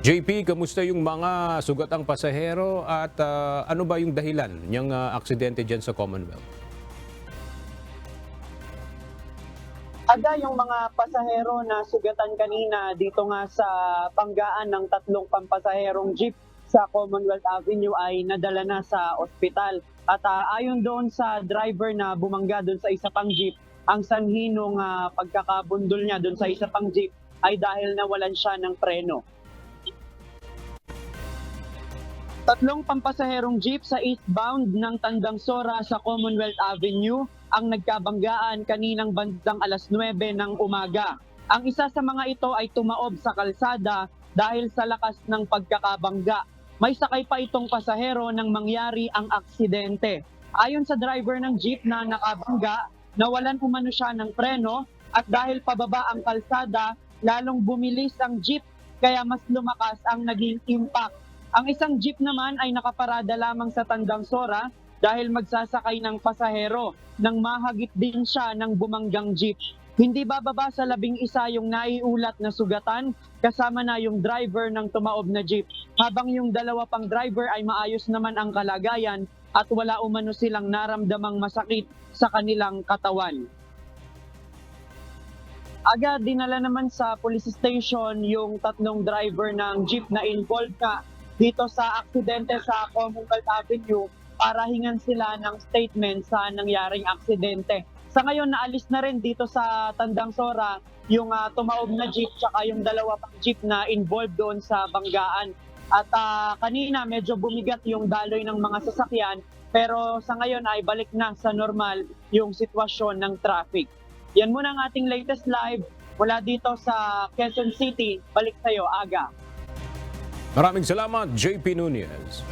JP, kamusta yung mga sugatang pasahero at ano ba yung dahilan niyang aksidente dyan sa Commonwealth? Aga yung mga pasahero na sugatan kanina dito nga sa panggaan ng tatlong pampasaherong jeep sa Commonwealth Avenue ay nadala na sa ospital. At ayon doon sa driver na bumangga doon sa isa pang jeep, ang sanhi nung pagkakabundol niya doon sa isa pang jeep ay dahil nawalan siya ng preno. Tatlong pampasaherong jeep sa eastbound ng Tandang Sora sa Commonwealth Avenue ang nagkabanggaan kaninang bandang alas 9 ng umaga. Ang isa sa mga ito ay tumaob sa kalsada dahil sa lakas ng pagkakabangga. May sakay pa itong pasahero nang mangyari ang aksidente. Ayon sa driver ng jeep na nakabangga, nawalan umano siya ng preno at dahil pababa ang kalsada, lalong bumilis ang jeep kaya mas lumakas ang naging impact. Ang isang jeep naman ay nakaparada lamang sa Tandang Sora dahil magsasakay ng pasahero nang mahagip din siya ng bumanggang jeep. Hindi bababa sa 11 yung naiulat na sugatan kasama na yung driver ng tumaob na jeep. Habang yung dalawa pang driver ay maayos naman ang kalagayan at wala umano silang naramdamang masakit sa kanilang katawan. Agad dinala naman sa police station yung tatlong driver ng jeep na involved ka dito sa aksidente sa Commonwealth Avenue para hingan sila ng statement sa nangyaring aksidente. Sa ngayon, naalis na rin dito sa Tandang Sora yung tumaob na jeep tsaka yung dalawa pang jeep na involved doon sa banggaan. At kanina medyo bumigat yung daloy ng mga sasakyan pero sa ngayon ay balik na sa normal yung sitwasyon ng traffic. Yan muna ang ating latest live mula dito sa Quezon City. Balik sa'yo, Aga. Maraming salamat, JP Nunez.